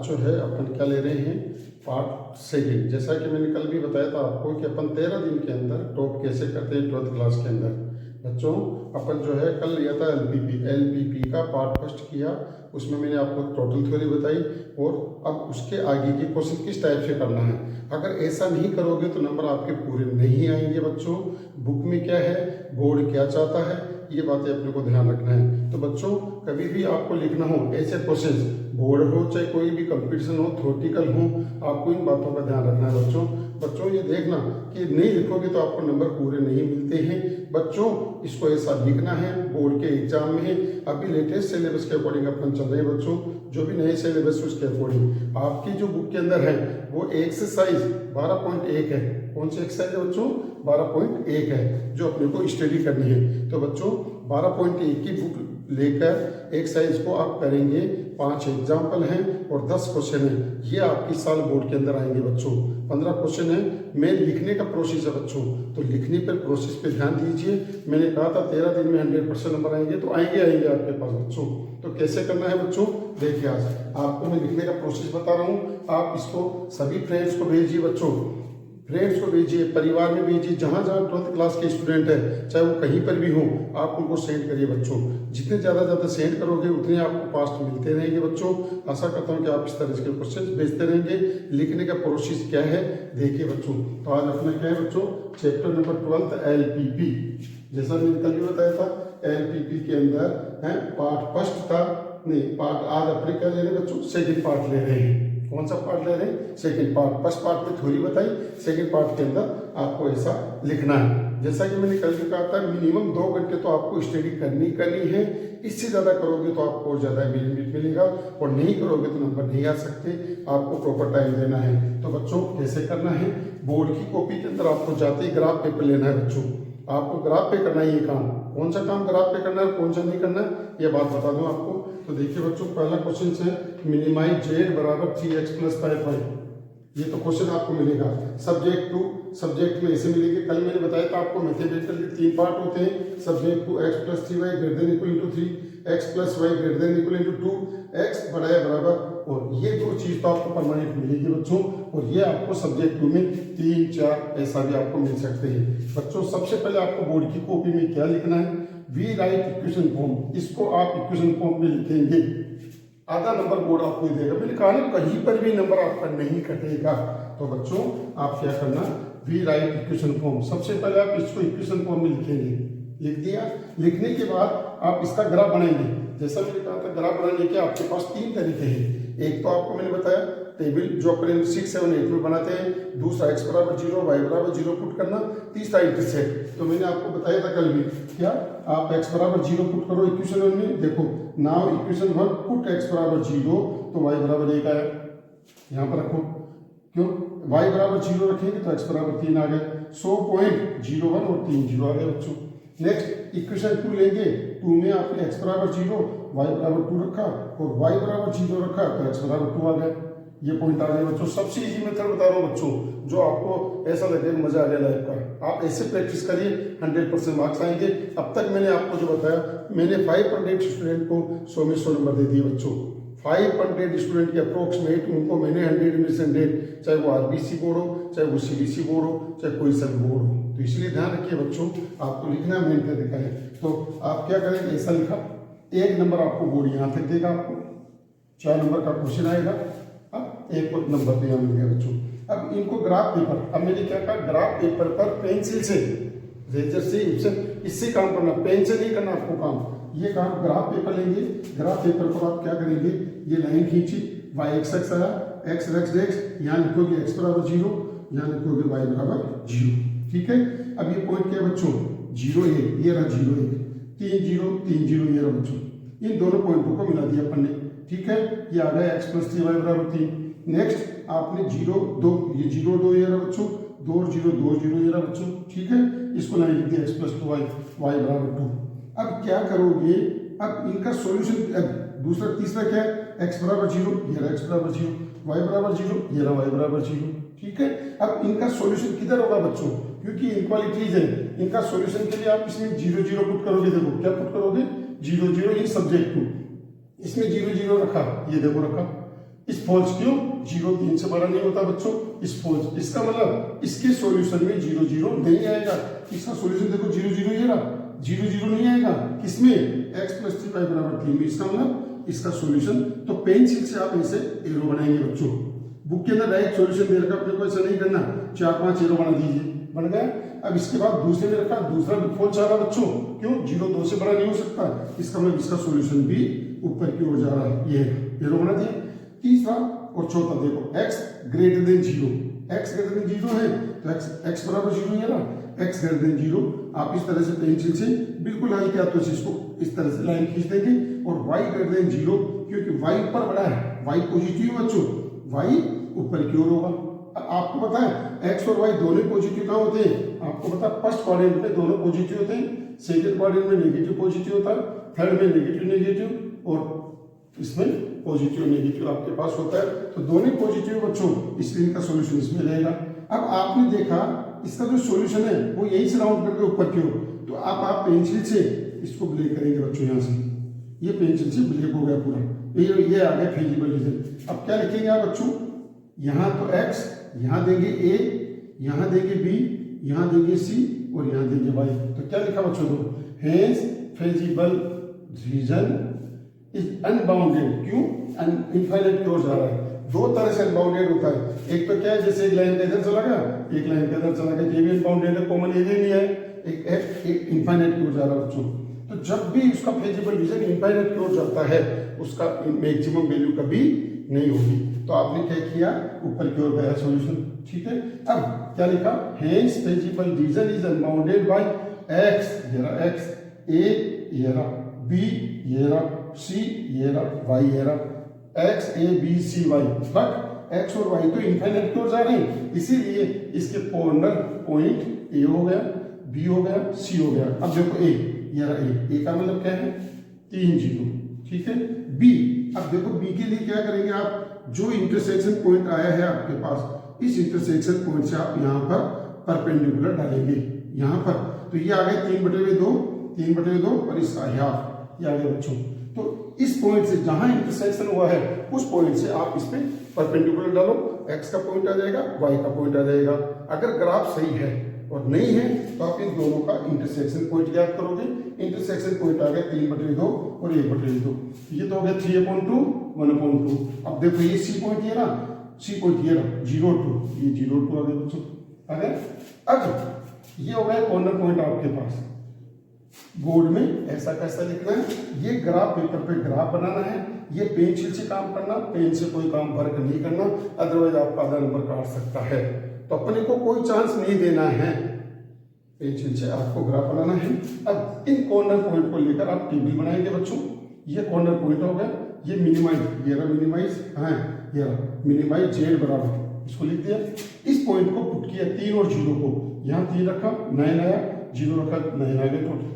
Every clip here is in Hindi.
आज जो है अपन क्या ले रहे हैं, पार्ट सेकंड। जैसा कि मैंने कल भी बताया था आपको कि अपन 13 दिन के अंदर टॉप कैसे करते हैं 12th क्लास के अंदर। बच्चों अपन जो है कल लिया था एलपीपी का पार्ट फर्स्ट किया, उसमें मैंने आपको टोटल थ्योरी बताई और अब उसके आगे के क्वेश्चन किस टाइप से करना है। अगर ऐसा नहीं करोगे तो नंबर आपके पूरे नहीं आएंगे बच्चों। बुक में क्या है, बोर्ड क्या चाहता है, ये बातें अपने को ध्यान रखना है। तो बच्चों कभी भी आपको लिखना हो ऐसे क्वेश्चंस, बोर्ड हो चाहे कोई भी कंपटीशन हो, थ्योरेटिकल हो, आपको इन बातों का ध्यान रखना है बच्चों ये देखना कि नहीं लिखोगे तो आपको नंबर पूरे नहीं मिलते हैं बच्चों। इसको ऐसा लिखना है, बोर्ड के एग्जाम में अभी लेटेस्ट सिलेबस के अकॉर्डिंग अपन चल रहे हैं बच्चों। जो भी नए सिलेबस उसके अकॉर्डिंग आपकी जो बुक के अंदर है वो एक्सरसाइज 12.1 है। कौन सी एक्सरसाइज है बच्चों, 12.1 है जो अपने को स्टडी करनी है। तो बच्चों 12.1 की बुक लेकर एक्सरसाइज को आप करेंगे। 5 एग्जाम्पल हैं और 10 क्वेश्चन हैं। ये आपकी साल बोर्ड के अंदर आएंगे बच्चों। 15 क्वेश्चन है। मेन लिखने का प्रोसेस है बच्चों, तो लिखने पर प्रोसेस पे ध्यान दीजिए। मैंने कहा था 13 दिन में 100% नंबर आएंगे, तो आएंगे आपके पास बच्चों। तो कैसे करना है बच्चों, देखिए आज आपको मैं लिखने का प्रोसेस बता रहा हूँ। आप इसको सभी फ्रेंड्स को भेजिए बच्चों, फ्रेंड्स को भेजिए, परिवार में भेजिए, जहाँ जहाँ 12th क्लास के स्टूडेंट है चाहे वो कहीं पर भी हो, आप उनको सेंड करिए बच्चों। जितने ज़्यादा सेंड करोगे उतने आपको पास मिलते रहेंगे बच्चों। आशा करता हूँ कि आप इस तरह के क्वेश्चन भेजते रहेंगे। लिखने का प्रोसेस क्या है देखिए बच्चों। तो आज अपना क्या है बच्चों, चैप्टर नंबर 12 एलपीपी। जैसा मैंने कल भी बताया था एलपीपी के अंदर है पार्ट फर्स्ट था, नहीं पार्ट आज अपने क्या ले रहे हैं बच्चों, सेकेंड पार्ट ले रहे हैं। कौन सा पार्ट ले रहे हैं, सेकंड पार्ट। फर्स्ट पार्ट में थ्योरी बताई, सेकंड पार्ट के अंदर आपको ऐसा लिखना है। जैसा कि मैंने कल भी कहा था मिनिमम 2 घंटे तो आपको स्टडी करनी है। इससे ज़्यादा करोगे तो आपको और ज़्यादा बेनिफिट मिलेगा, और नहीं करोगे तो नंबर नहीं आ सकते। आपको प्रॉपर टाइम देना है। तो बच्चों कैसे करना है, बोर्ड की कॉपी के अंदर आपको जाते ही ग्राफ पेपर लेना है बच्चों। आपको ग्राफ पे करना है ये काम। कौन सा काम ग्राफ पे करना है, कौन सा नहीं करना है, ये बात बता दूं आपको। तो देखिए बच्चों पहला क्वेश्चन है मिनिमाइज जेड बराबर 3x + 5y। ये तो क्वेश्चन आपको मिलेगा। सब्जेक्ट टू, सब्जेक्ट में ऐसे मिलेंगे। कल मैंने बताया था आपको मैथमेटिकल के 3 पार्ट होते हैं। Subject to x + 3y > 3, x + y > 2, x बड़ा है बराबर, और ये 2 चीज तो आपको परमानेंट मिलेगी बच्चों। और ये आपको सब्जेक्ट टू में 3, 4 ऐसा भी आपको मिल सकते हैं बच्चों। सबसे पहले आपको बोर्ड की कॉपी में क्या लिखना है, वी राइट इक्वेशन फॉर्म। इसको आप इक्वेशन फॉर्म में लिखेंगे, आधा नंबर बोर्ड आपको देगा। मैंने कहा ना कहीं पर भी नंबर आपका नहीं कटेगा। तो बच्चों आप क्या करना, वी राइट इक्वेशन फॉर्म। सबसे पहले आप इसको इक्वेशन फॉर्म में लिखेंगे। लिख दिया, लिखने के बाद आप इसका ग्राफ बनाएंगे। जैसा मैंने कहा था ग्राफ बनाने के आपके पास 3 तरीके हैं। एक तो आपको मैंने बताया टेबल जो अपन 6, 7, 8 में बनाते हैं। दूसरा x = 0, y = 0 पुट करना। तीसरा इंटरसेप्ट। तो मैंने आपको बताया था कल भी, क्या आप x = 0 पुट करो इक्वेशन 1 में। देखो नाउ इक्वेशन 1 पुट x = 0 तो y = 1 आया। यहाँ पर रखो, क्यों y = 0 रखेंगे तो x = 3 आ गया। 100.01 और 3 0 आ गए बच्चों। नेक्स्ट इक्वेशन 2 लेंगे। 2 में आपने x = 0, y = 2 रखा और y = 0 रखा तो x = 2 आ गया। ये पॉइंट आ गया बच्चों। सबसे इजी मेथड बता रहा हूँ बच्चों, जो आपको ऐसा लगेगा मजा आ गया लाइफ का। आप ऐसे प्रैक्टिस करिए, 100% मार्क्स आएंगे। अब तक मैंने आपको जो बताया, मैंने 500 स्टूडेंट को 100 में 100 नंबर दे दिए बच्चों। 500 स्टूडेंट के अप्रोक्सीमेट उनको मैंने 100 में से 100, चाहे वो आरबीसी बोर्ड हो, चाहे वो सीबीसी बोर्ड हो, चाहे कोई सा भी बोर्ड हो। तो इसलिए ध्यान रखिए बच्चों, आपको लिखना मेन तरीका है। तो आप क्या करेंगे, ऐसा लिखा, 1 नंबर आपको बोर्ड यहाँ तक देगा। आपको 4 नंबर का क्वेश्चन आएगा। अब 1 नंबर पे यहाँ मिल गया बच्चों। अब इनको ग्राफ पेपर, अब मैंने क्या कहा, ग्राफ पेपर पर पेंसिल से, रेजर से, इससे काम करना, पेन से नहीं करना आपको काम। ये काम ग्राफ पेपर लेंगे। ग्राफ पेपर पर आप क्या करेंगे, ये लाइन खींची, y एक्स आया, x यहाँ लिखोगे x = 0, यहाँ लिखोगे y = 0। ठीक है। अब ये पॉइंट क्या है बच्चों, 0, 1, ये रहा 0, 1, 3, 0, 3, 0, ये रहा बच्चों। इन दोनों पॉइंटों को मिला दिया अपन ने। ठीक है, ये आ गया x + 3 y = 3। नेक्स्ट आपने 0, 2, ये 0, 2 ये रहा बच्चों, 2, 0, 2, 0 ये रहा बच्चों। ठीक है, इसको लाइन लिख दिया x + 2y = 2। अब क्या करोगे, अब इनका सॉल्यूशन, अब दूसरा तीसरा क्या है, x = 0, ये रहा x = 0, y = 0, ये रहा y = 0। ठीक है, अब इनका सॉल्यूशन किधर होगा बच्चों, क्योंकि इनक्वालिटीज है। इनका सॉल्यूशन के लिए आप इसमें 0, 0 पुट करोगे। देखो क्या पुट करोगे, 0, 0 इन सब्जेक्ट टू, इसमें 0, 0 रखा, ये देखो रखा। इस फॉल्स क्यों, 0 3 से बड़ा नहीं होता बच्चों, इस फॉल्स, इसका मतलब इसके सॉल्यूशन में 0 0 नहीं आएगा। इसका सॉल्यूशन देखो 0 0 ये रहा, 0 0 नहीं आएगा किसमें, x + 3y = 3 में। इसका मतलब इसका सॉल्यूशन, तो पेंसिल से आप ऐसे एरो बनाएंगे बच्चों। बुक के अंदर डायरेक्ट सॉल्यूशन दे रखा, अपने को ऐसा नहीं करना, 4 5 एरो बना दीजिए, बन गया। अब इसके बाद दूसरे में रखा, दूसरा भी फॉल्स आ रहा बच्चों, क्यों, 0 2 से बड़ा नहीं हो सकता, इसका मतलब इसका सॉल्यूशन भी ऊपर की ओर जा रहा है, ये एरो बना दिया। तीसरा और चौथा देखो, x > 0, x > 0 है तो x = 0 है ना, x > 0 आप इस तरह से पेंसिल से बिल्कुल हल्के हाथों से इसको इस तरह से लाइन खींच देंगे, और y > 0 क्योंकि y ऊपर बड़ा है, y पॉजिटिव है बच्चों, y ऊपर की ओर होगा। अब आपको पता है x और y दोनों पॉजिटिव कहाँ होते हैं, आपको पता है फर्स्ट क्वाड्रेंट में दोनों पॉजिटिव होते हैं, सेकंड क्वाड्रेंट में नेगेटिव पॉजिटिव होता है, थर्ड में नेगेटिव और इसमें पॉजिटिव नेगेटिव आपके पास होता है। तो दोनों पॉजिटिव बच्चों, इसलिए इनका सॉल्यूशन इसमें रहेगा। अब आपने देखा इसका जो सॉल्यूशन है वो यही से राउंड करके ऊपर की ओर, तो आप पेंसिल से इसको ब्लैक करेंगे बच्चों, यहाँ से ये पेंसिल से ब्लैक हो गया पूरा, ये आ गया फेजिबल रीजन। अब क्या लिखेंगे आप बच्चों, यहाँ तो x, यहाँ देंगे a, यहाँ देंगे b, यहाँ देंगे c और यहाँ देंगे y। तो क्या लिखा बच्चों, तो hence feasible region is unbounded, क्यों, इनफाइनाइट की ओर जा रहा है। दो तरह से अनबाउंडेड होता है, एक तो क्या है, जैसे एक लाइन का इधर चला गया, एक लाइन का इधर चला गया, ये भी अनबाउंडेड है, कॉमन एरिया नहीं है, एक इनफाइनाइट की ओर जा रहा है बच्चों। तो जब भी उसका फेजिबल रीजन इनफाइनाइट की ओर जाता है, उसका मैक्सिमम वैल्यू कभी नहीं होगी। तो आपने क्या किया, ऊपर की ओर गया सॉल्यूशन, ठीक है। अब क्या लिखा, hence feasible region is unbounded by x, ये रहा x, a ये रहा, b ये रहा, c ये रहा, y ये रहा, x a b c y, but x और y तो इनफाइनाइट की ओर जा रहे हैं, इसीलिए इसके कॉर्नर पॉइंट a हो गया, b हो गया, c हो गया। अब देखो a, ये रहा a का मतलब क्या है, 3 0, ठीक है। b, अब देखो b के लिए क्या करेंगे आप, जो इंटरसेक्शन पॉइंट आया है आपके पास, इस इंटरसेक्शन पॉइंट से आप यहाँ पर परपेंडिकुलर डालेंगे, यहाँ पर, तो ये आ गए 3/2 और इसका हाफ, ये आ गया बच्चों। तो इस पॉइंट से जहां इंटरसेक्शन हुआ है, उस पॉइंट से आप इस पे परपेंडिकुलर डालो, x का पॉइंट आ जाएगा, y का पॉइंट आ जाएगा। अगर ग्राफ सही है और नहीं है तो आप इन दोनों का इंटरसेक्शन पॉइंट ज्ञात करोगे। इंटरसेक्शन पॉइंट आ गया 3/2 और 1/2, ये तो हो गया 3/2 1/2। अब देखो ये सी पॉइंट ये रहा, सी पॉइंट ये रहा 0 2, ये 0 2 आ गया बच्चों, आ गया। अब ये हो गया कॉर्नर पॉइंट आपके पास। बोर्ड में ऐसा कैसा लिखना है, ये ग्राफ पेपर पे ग्राफ बनाना है, ये पेंसिल से काम करना, पेन से कोई काम वर्क नहीं करना, अदरवाइज आपका आधा नंबर काट सकता है। तो अपने को कोई चांस नहीं देना है, पेंसिल से आपको ग्राफ बनाना है। अब इन कॉर्नर पॉइंट को लेकर आप टेबल बनाएंगे बच्चों। ये कॉर्नर पॉइंट हो गया, ये मिनिमाइज, ये रहा मिनिमाइज, हाँ ये रहा मिनिमाइज जेड बराबर, इसको लिख दिया। इस पॉइंट को पुट किया 3 और 0 को, यहाँ 3 रखा 9 आया, 0 रखा 9 आ गया टोटल।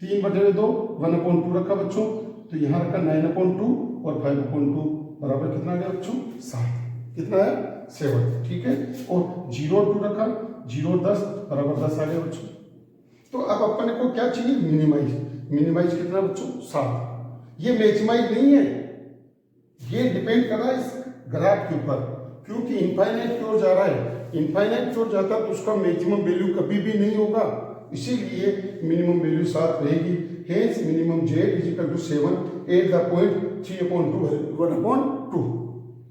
3/2 1/2 रखा बच्चों, तो यहाँ रखा 9/2 और 5/2 बराबर कितना आ गया बच्चों, 7, कितना है 7, ठीक है। और 0 2 रखा, 0 10 बराबर 10 आ गया बच्चों। तो अब अपने को क्या चाहिए, मिनिमाइज, मिनिमाइज कितना बच्चों 7। ये मैक्सिमाइज नहीं है, ये डिपेंड कर रहा है इस ग्राफ के ऊपर, क्योंकि इनफाइनाइट की ओर जा रहा है, इनफाइनाइट की ओर जाता है तो उसका मैक्सिमम वैल्यू कभी भी नहीं होगा, इसीलिए मिनिमम वैल्यू 7 रहेगी। Hence minimum z = 7 at the point 3/2 1/2।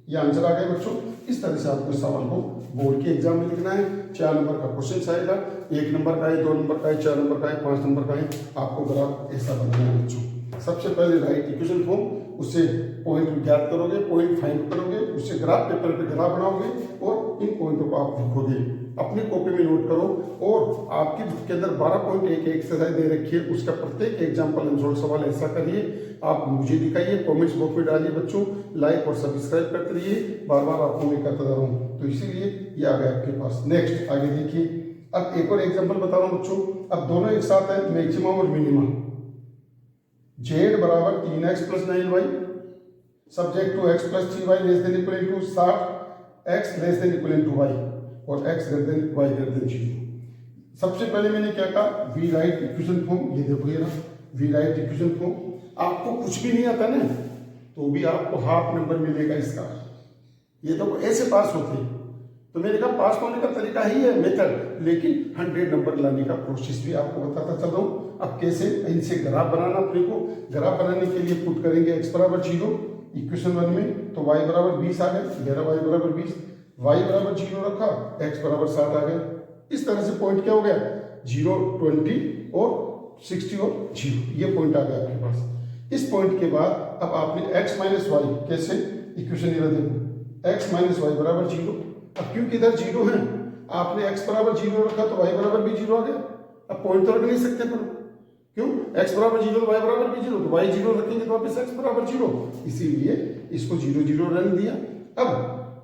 ये आंसर आ गया बच्चों। इस तरह से आपको सवाल को बोर्ड के एग्जाम में लिखना है। 4 नंबर का क्वेश्चन आएगा, 1 नंबर का है, 2 नंबर का है, 4 नंबर का है, 5 नंबर का है। आपको ग्राफ ऐसा बनाना है बच्चों। सबसे पहले राइट इक्वेशन फॉर्म, उससे पॉइंट ज्ञात करोगे, पॉइंट फाइंड करोगे, उससे ग्राफ पेपर पे ग्राफ बनाओगे और इन पॉइंटों को आप लिखोगे, अपनी कॉपी में नोट करो। और आपकी बुक के अंदर 12 पॉइंट एक एक्सरसाइज दे रखी है, उसका प्रत्येक एग्जाम्पल अनसॉल्व सवाल ऐसा करिए, आप मुझे दिखाइए, कमेंट्स बॉक्स में डालिए बच्चों, लाइक और सब्सक्राइब करते रहिए, बार बार आपको मैं करता जा रहा हूँ, तो इसीलिए ये आ गया आपके पास। नेक्स्ट आगे देखिए, अब एक और एग्जाम्पल बता रहा हूँ बच्चों। अब दोनों एक साथ है, मैक्सिमम और मिनिमम। z बराबर 3x + 9y subject to x + 3y <= 60, x <= y और x > y 0। सबसे पहले मैंने क्या कहा, वी राइट इक्वेशन फॉर्म, ये देखो ये रहा वी राइट इक्वेशन फॉर्म। आपको कुछ भी नहीं आता ना, तो भी आपको हाफ नंबर मिलेगा इसका, ये तो ऐसे पास होते हैं। तो मैंने कहा पास होने का तरीका ही है मेथड, लेकिन 100 नंबर लाने का प्रोसेस भी आपको बताता चल रहा हूँ। अब कैसे इनसे ग्राफ बनाना, अपने को ग्राफ बनाने के लिए पुट करेंगे x बराबर 0 इक्वेशन 1 में, तो y बराबर 20 आ गया, मेरा y बराबर 20, y बराबर 0 रखा, x बराबर 60 आ गया। इस तरह से पॉइंट क्या हो गया, 0, 20 और 60 और 0, ये पॉइंट आ गया आपके पास। इस पॉइंट के बाद अब आपने x माइनस वाई, कैसे इक्वेशन ये देखो, x माइनस वाई बराबर 0। अब क्योंकि इधर 0 है, आपने x बराबर 0 रखा तो y बराबर भी 0 आ गया। अब पॉइंट तो रख नहीं सकते पर, क्यों, x बराबर 0 तो y बराबर भी 0, तो y 0 रखेंगे तो वापस x बराबर 0, इसीलिए इसको 0 0 रन दिया। अब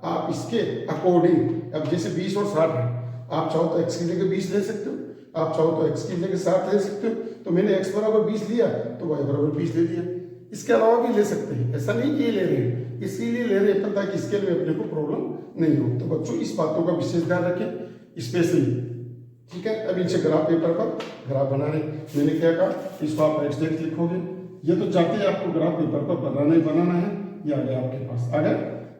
आप इसके अकॉर्डिंग, अब जैसे 20 और 60 है, आप चाहो तो x की जगह 20 ले सकते हो, आप चाहो तो x की जगह 60 ले सकते हो। तो मैंने x बराबर 20 लिया तो y बराबर 20 ले लिया। इसके अलावा भी ले सकते हैं, ऐसा नहीं कि ये ले रहे हैं, इसीलिए ले रहे हैं ताकि स्केल में अपने को प्रॉब्लम नहीं हो। तो बच्चों इस बातों का विशेष ध्यान रखें स्पेशली, ठीक है। अब इनसे ग्राफ पेपर पर ग्राफ बना रहे, मैंने क्या कहा, इसको आप एग्जैक्ट लिखोगे। ये तो चाहते हैं आपको ग्राफ पेपर पर बनाना है, ये आ गया आपके पास, आ गया।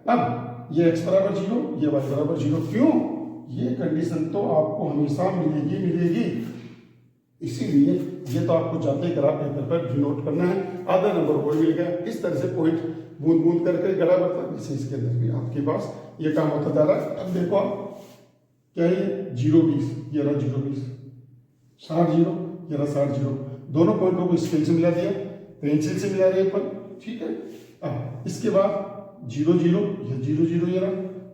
अब ये x बराबर 0, ये y बराबर 0, क्यों, ये कंडीशन तो आपको हमेशा मिलेगी, इसीलिए ये तो आपको जाते ग्राफ पेपर पर नोट करना है। आधा नंबर और मिल गया। इस तरह से पॉइंट बूंद बूंद करके गड़ा बढ़ता है, जैसे इसके अंदर भी आपके पास ये काम होता जा रहा है। अब देखो आप क्या है, 0 20, ये रहा 0 20, 60 0, ये रहा 60 0, दोनों पॉइंटों को स्केल से मिला दिया, पेंसिल से मिला रहे अपन, ठीक है। अब इसके बाद 0 0, ये 0 0, ये रहा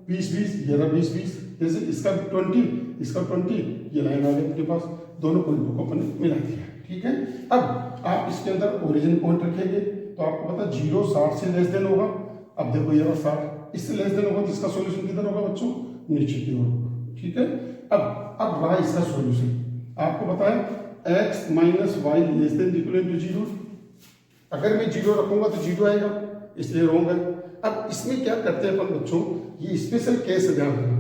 20 20, ये रहा 20 20, जैसे इसका 20, इसका 20, ये लाइन आ गई आपके पास, दोनों पॉइंटों को अपन मिला दिया, ठीक है। अब आप इसके अंदर ओरिजिन पॉइंट रखेंगे तो आपको पता 0 60 से लेस देन होगा। अब देखो ये रहा 60, इससे लेस देन होगा तो इसका सॉल्यूशन किधर होगा बच्चों, नीचे की ओर, ठीक है। अब रहा इसका सॉल्यूशन, आपको बताया x minus y less than equal to 0। अगर मैं 0 रखूंगा तो 0 आएगा, इसलिए रॉन्ग है। अब इसमें क्या करते हैं अपन बच्चों, ये स्पेशल केस ध्यान रखना।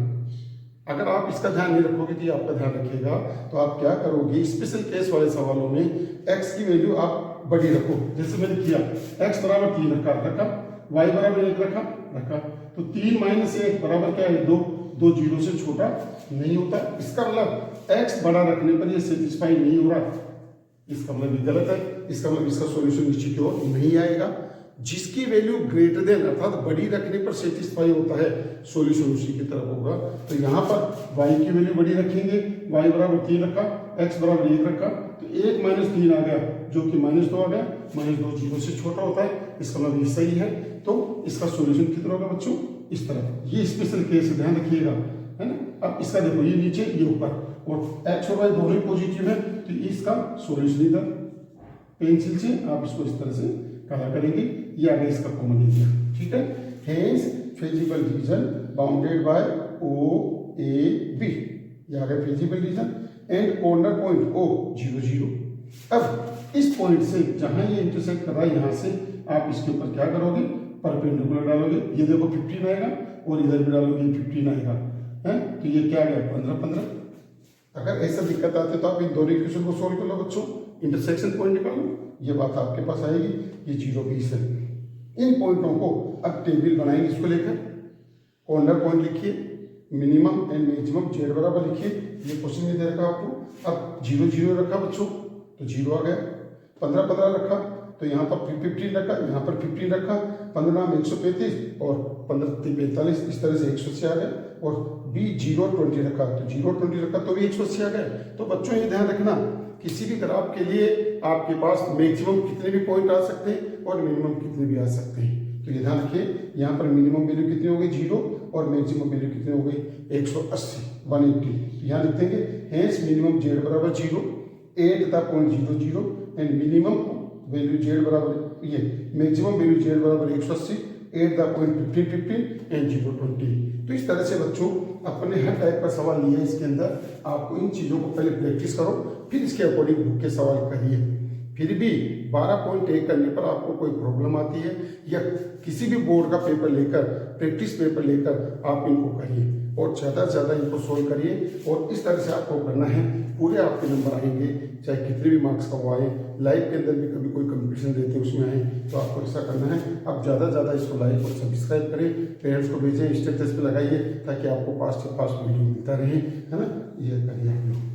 अगर आप इसका ध्यान नहीं रखोगे कि आपका ध्यान रखेगा तो आप क्या करोगे, स्पेशल केस वाले सवालों में x की वैल्यू आप बड़ी रखो, जैसे मैंने किया x बराबर 3 रखा, y बराबर 1 रखा, तो 3 माइनस 1 बराबर क्या है 2, 2 0 से छोटा नहीं होता। इसका मतलब x बड़ा रखने पर ये सेटिस्फाई नहीं हो रहा, इसका मतलब भी गलत है, इसका मतलब इसका सॉल्यूशन नीचे की ओर नहीं आएगा। जिसकी वैल्यू ग्रेटर देन अर्थात बड़ी रखने पर सेटिस्फाई होता है, सॉल्यूशन उसी की तरफ होगा। तो यहाँ पर y की वैल्यू बड़ी रखेंगे, y बराबर 3 रखा, x बराबर 1 रखा, तो 1 माइनस 3 आ गया जो कि -2 आ गया, -2 0 से छोटा होता है, इसका मतलब ये सही है। तो इसका सॉल्यूशन कितना होगा बच्चों, इस तरफ। ये स्पेशल केस ध्यान रखिएगा, है ना। अब इसका देखो ये नीचे ये ऊपर, और x और y दोनों ही पॉजिटिव है, तो इसका सॉल्यूशन इधर पेंसिल से आप इसको इस तरह से काला करेंगे, ये आ गया इसका कॉमन एरिया, ठीक है। Hence feasible region bounded by OAB, ये आ गया feasible region and corner point O 0 0। अब इस पॉइंट से जहां ये इंटरसेक्ट कर रहा है, यहां से आप इसके ऊपर क्या करोगे, परपेंडिकुलर डालोगे। ये देखो 15 आएगा और इधर भी डालोगे 15 आएगा, है, तो ये क्या आ गया 15 15। अगर ऐसा दिक्कत आती है तो आप इन दोनों इक्वेशन को सोल्व कर लो बच्चों, इंटरसेक्शन पॉइंट निकालो, ये बात आपके पास आएगी। ये 0 20 है। इन पॉइंटों को अब टेबल बनाएंगे, इसको लेकर कॉर्नर पॉइंट लिखिए, मिनिमम एंड मैक्सिमम z बराबर लिखिए, ये क्वेश्चन में दे रखा आपको। अब 0 0 रखा बच्चों तो 0 आ गया, 15 15 रखा तो यहाँ पर 15 रखा, यहाँ पर 15 रखा, 15 में 135 और 15 45, इस तरह से 180 आ गया। और b 0 20 रखा तो 0 20 रखा तो भी 180 आ गया। तो बच्चों ये ध्यान रखना, किसी भी ग्राफ के लिए आपके पास मैक्सिमम कितने भी पॉइंट आ सकते हैं और मिनिमम कितने भी आ सकते हैं। तो ये ध्यान रखिए, यहाँ पर मिनिमम वैल्यू कितनी हो गई 0 और मैक्सिमम वैल्यू कितनी हो गई 180 180। तो यहाँ लिख देंगे हेंस मिनिमम z बराबर 0 at the point 0 0 and minimum value z बराबर ये मैक्सिमम वैल्यू z बराबर 180 एट द पॉइंट 15 15 एंड 0 20। तो इस तरह से बच्चों अपने हर टाइप का सवाल लिया है, इसके अंदर आपको इन चीज़ों को पहले प्रैक्टिस करो, फिर इसके अकॉर्डिंग बुक के सवाल करिए। फिर भी 12.1 करने पर आपको कोई प्रॉब्लम आती है या किसी भी बोर्ड का पेपर लेकर प्रैक्टिस पेपर लेकर आप इनको करिए और ज़्यादा से ज़्यादा इनको सोल्व करिए। और इस तरह से आपको करना है, पूरे आपके नंबर आएंगे, चाहे कितने भी मार्क्स का वो आए। लाइव के अंदर भी कभी कोई कंपटीशन देते हैं उसमें आए, तो आपको ऐसा करना है, आप ज़्यादा से ज़्यादा इसको लाइक और सब्सक्राइब करें, पेरेंट्स को भेजें, स्टेटस पे लगाइए, ताकि आपको फास्ट से फास्ट वीडियो मिलता रहे, है ना। ये करिए आप लोग।